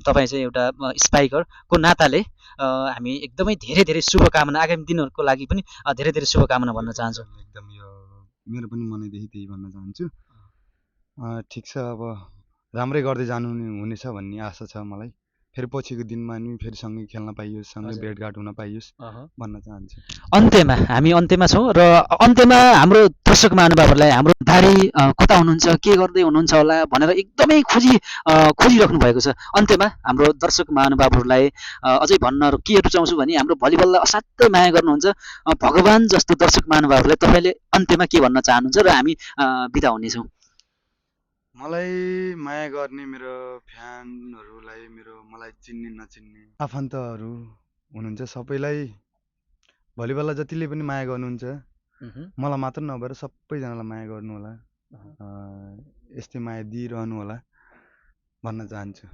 तपाईँ चाहिँ एउटा स्पाइकरको नाताले हामी एकदमै धेरै धेरै शुभकामना आगामी दिनहरूको लागि पनि धेरै धेरै शुभकामना भन्न चाहन्छौँ। एकदम यो मेरो पनि मनैदेखि त्यही भन्न चाहन्छु। ठिक छ, अब राम्रै गर्दै जानु हुनेछ भन्ने आशा छ मलाई। फेरि पछिको दिनमा नि फेरि सँगै खेल्न पाइयोस्, सँगै हजुर। भेटघाट हुन पाइयोस् भन्न चाहन्छु। अन्त्यमा हामी अन्त्यमा छौँ र अन्त्यमा हाम्रो दर्शक महानुभावहरूलाई हाम्रो दारी कता हुनुहुन्छ, के गर्दै हुनुहुन्छ होला भनेर एकदमै खोजिराख्नु भएको छ। अन्त्यमा हाम्रो दर्शक महानुभावहरूलाई अझै भन्न के रुचाउँछु भने हाम्रो भलिबललाई असाध्यै माया गर्नुहुन्छ भगवान जस्तो दर्शक महानुभावहरूलाई तपाईँले अन्त्यमा के भन्न चाहनुहुन्छ र हामी बिदा हुनेछौँ। मलाई माया गर्ने मेरो फ्यानहरूलाई, मलाई चिन्ने नचिन्ने आफन्तहरू हुनुहुन्छ सबैलाई, भलिबललाई जतिले पनि माया गर्नुहुन्छ मलाई मात्र नभएर सबैजनालाई माया गर्नु होला, यस्तै माया दिइरहनु होला भन्न चाहन्छु।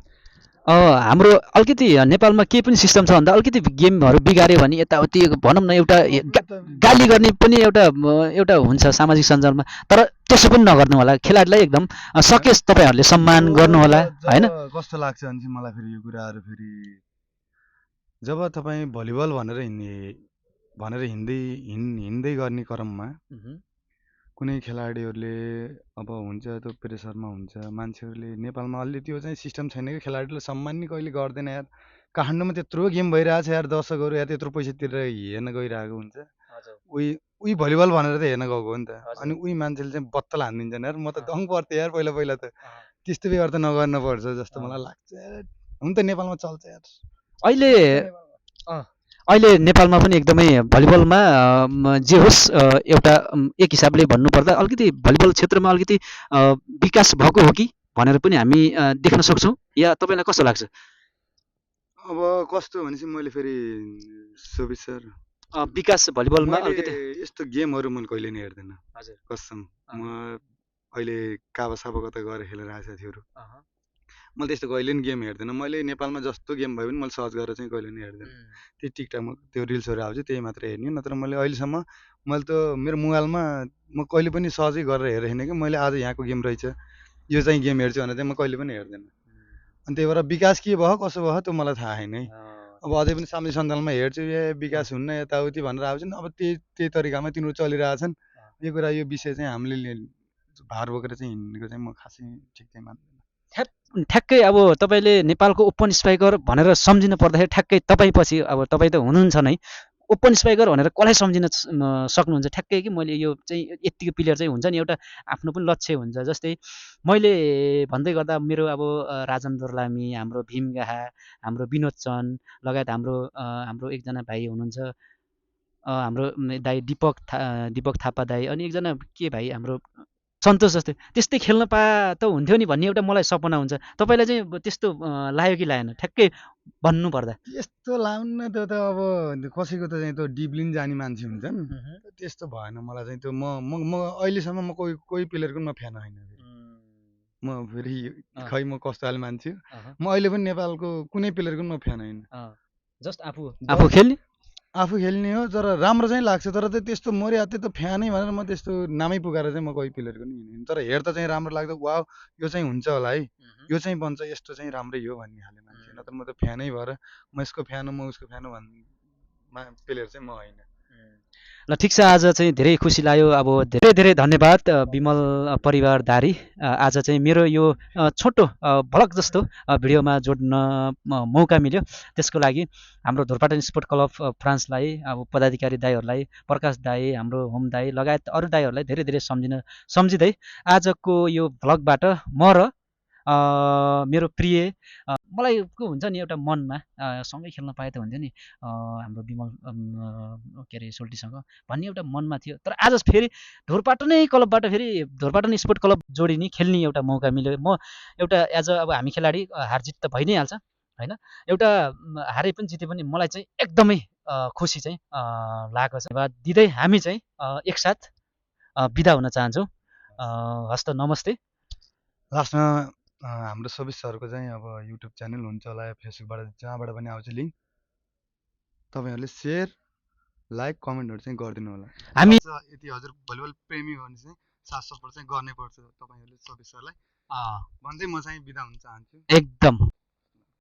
हाम्रो अलिकति नेपालमा के पनि सिस्टम छ भन्दा अलिकति गेमहरू बिगाऱ्यो भने यताउति भनौँ न एउटा गाली गर्ने पनि एउटा हुन्छ सामाजिक सञ्जालमा, तर त्यसो पनि नगर्नु होला। खेलाडीलाई एकदम सकेस तपाईँहरूले सम्मान गर्नु होला होइन। कस्तो लाग्छ भने चाहिँ मलाई फेरि यो कुराहरू फेरि जब तपाईँ भलिबल भनेर हिँड्दै गर्ने क्रममा कुनै खेलाडीहरूले अब हुन्छ त्यो प्रेसरमा हुन्छ, मान्छेहरूले नेपालमा अलि त्यो चाहिँ सिस्टम छैन कि खेलाडीलाई सम्मान नि कहिले गर्दैन यार। काठमाडौँमा त्यत्रो गेम भइरहेको छ यार, दर्शकहरू यार त्यत्रो पैसा तिरेर हेर्न गइरहेको हुन्छ, उही भलिबल भनेर त हेर्न गएको हो नि त। अनि उही मान्छेले चाहिँ बत्तल हानिदिन्छन् यार, म त दङ पर्थेँ यार पहिला त। त्यस्तो व्यवहार त नगर्न पर्छ जस्तो मलाई लाग्छ यार। हुन त नेपालमा चल्छ यार अहिले नेपालमा पनि एकदमै भलिबलमा जे होस् एउटा एक हिसाबले भन्नुपर्दा अलिकति भलिबल क्षेत्रमा अलिकति विकास भएको हो कि भनेर पनि हामी देख्न सक्छौँ, या तपाईँलाई कस्तो लाग्छ? अब कस्तो भने चाहिँ मैले फेरि सोभित सर विकास भलिबलमा अलिकति यस्तो गेमहरू मैले कहिले नि हेर्दैन हजुर कसम। म अहिले काबासाबा कता गएर खेलेर आएको साथीहरू, मैले त्यस्तो कहिले नि गेम हेर्दैन। मैले नेपालमा जस्तो गेम भयो भने मैले सर्च गरेर चाहिँ कहिले नि हेर्दैन। त्यो टिकटकमा त्यो रिल्सहरू आउँछ त्यही मात्र हेर्ने, नत्र मैले अहिलेसम्म मैले त मेरो मोबाइलमा म कहिले पनि सर्चै गरेर हेरेको छैन कि मैले आज यहाँको गेम रहेछ यो चाहिँ गेम हेर्छु भनेर चाहिँ म कहिले पनि हेर्दैन। अनि त्यही भएर विकास के भयो कसो भयो त्यो मलाई थाहा छैन है। अब अझै पनि सामाजिक सञ्जालमा हेर्छु ए विकास हुन्न यताउति भनेर आउँछन्, अब त्यही तरिकामा तिनीहरू चलिरहेछन्। यो कुरा यो विषय चाहिँ हामीले भार बोकेर चाहिँ हिँडेको चाहिँ म खासै ठिक चाहिँ मान्दैन। ठ्याक्कै अब तपाईँले नेपालको ओपन स्ट्राइकर भनेर सम्झिनु पर्दाखेरि ठ्याक्कै तपाईँ पछि अब तपाईँ त हुनुहुन्छ नै ओपन स्ट्राइकर भनेर कसलाई सम्झिन सक्नुहुन्छ ठ्याक्कै कि मैले यो चाहिँ यतिको प्लेयर चाहिँ हुन्छ नि, एउटा आफ्नो पनि लक्ष्य हुन्छ। जस्तै मैले भन्दै गर्दा मेरो अब राजन दोर्लामी, हाम्रो भीम गाहा, हाम्रो विनोद चन्द लगायत हाम्रो एकजना भाइ हुनुहुन्छ हाम्रो दाइ दिपक थापा दाई, अनि एकजना के भाइ हाम्रो सन्तोष जस्तै त्यस्तै खेल्न त हुन्थ्यो नि भन्ने एउटा मलाई सपना हुन्छ। तपाईँलाई चाहिँ त्यस्तो लाग्यो कि लागेन ठ्याक्कै भन्नुपर्दा? यस्तो लाउन्न त्यो त अब कसैको त चाहिँ त्यो डिप्लिन जाने मान्छे हुन्छन्, त्यस्तो भएन मलाई चाहिँ त्यो। म अहिलेसम्म म कोही प्लेयरको म फ्यान होइन। म फेरि खै म कस्तो खाले मान्छे, म अहिले पनि नेपालको कुनै प्लेयरको म फ्यान होइन। जस्ट आफू खेल्ने खेल्ने हो, तर राम्रो चाहिँ लाग्छ। तर चाहिँ त्यस्तो मर्या त्यो फ्यानै भनेर म त्यस्तो नामै पुगाएर चाहिँ म कोही प्लेयरको नि हिँड्दिनँ। तर हेर्दा चाहिँ राम्रो लाग्छ, वाउ यो चाहिँ हुन्छ होला है, यो चाहिँ बन्छ, यस्तो चाहिँ राम्रै हो भन्ने खाले मान्छे। नत्र म त फ्यानै भएर म यसको फ्यान हो म उसको फ्यान हो भन्ने प्लेयर चाहिँ म होइन। ल ठिक छ, आज चाहिँ धेरै खुसी लाग्यो। अब धेरै धेरै धन्यवाद विमल परिवार दारी। आज चाहिँ मेरो यो छोटो भ्लग जस्तो भिडियोमा जोड्न मौका मिल्यो, त्यसको लागि हाम्रो धुर्पाटन स्पोर्ट क्लब फ्रान्सलाई, अब पदाधिकारी दाईहरूलाई, प्रकाश दाई, हाम्रो होम दाई लगायत अरू दाईहरूलाई धेरै धेरै सम्झिँदै आजको यो भ्लगबाट म र मेरो प्रिय मलाई के हुन्छ नि एउटा मनमा सँगै खेल्न पाए त हुन्थ्यो नि हाम्रो विमल के अरे सोल्टीसँग भन्ने एउटा मनमा थियो। तर आज फेरि धुर्पाटनै क्लबबाट फेरि धुर्पाटन स्पोर्ट क्लब जोडिने खेल्ने एउटा मौका मिल्यो। म एउटा एज अब हामी खेलाडी हारजित त भइ नै हाल्छ होइन, एउटा हारे पनि जिते पनि मलाई चाहिँ एकदमै खुसी चाहिँ लागेको छ। दिँदै हामी चाहिँ एकसाथ बिदा हुन चाहन्छौँ। हस् त, नमस्ते। लास्टमा हाम्रो सोभित सरको चाहिँ अब युट्युब च्यानल हुन्छ होला या फेसबुकबाट जहाँबाट पनि आउँछ लिङ्क, तपाईँहरूले सेयर लाइक कमेन्टहरू चाहिँ गरिदिनु होला। हामी यति हजुर भलिबल प्रेमी हो भने चाहिँ साथ सपोर्ट चाहिँ गर्नै पर्छ तपाईँहरूले सोभित सरलाई भन्दै म चाहिँ बिदा हुन चाहन्छु। एकदम।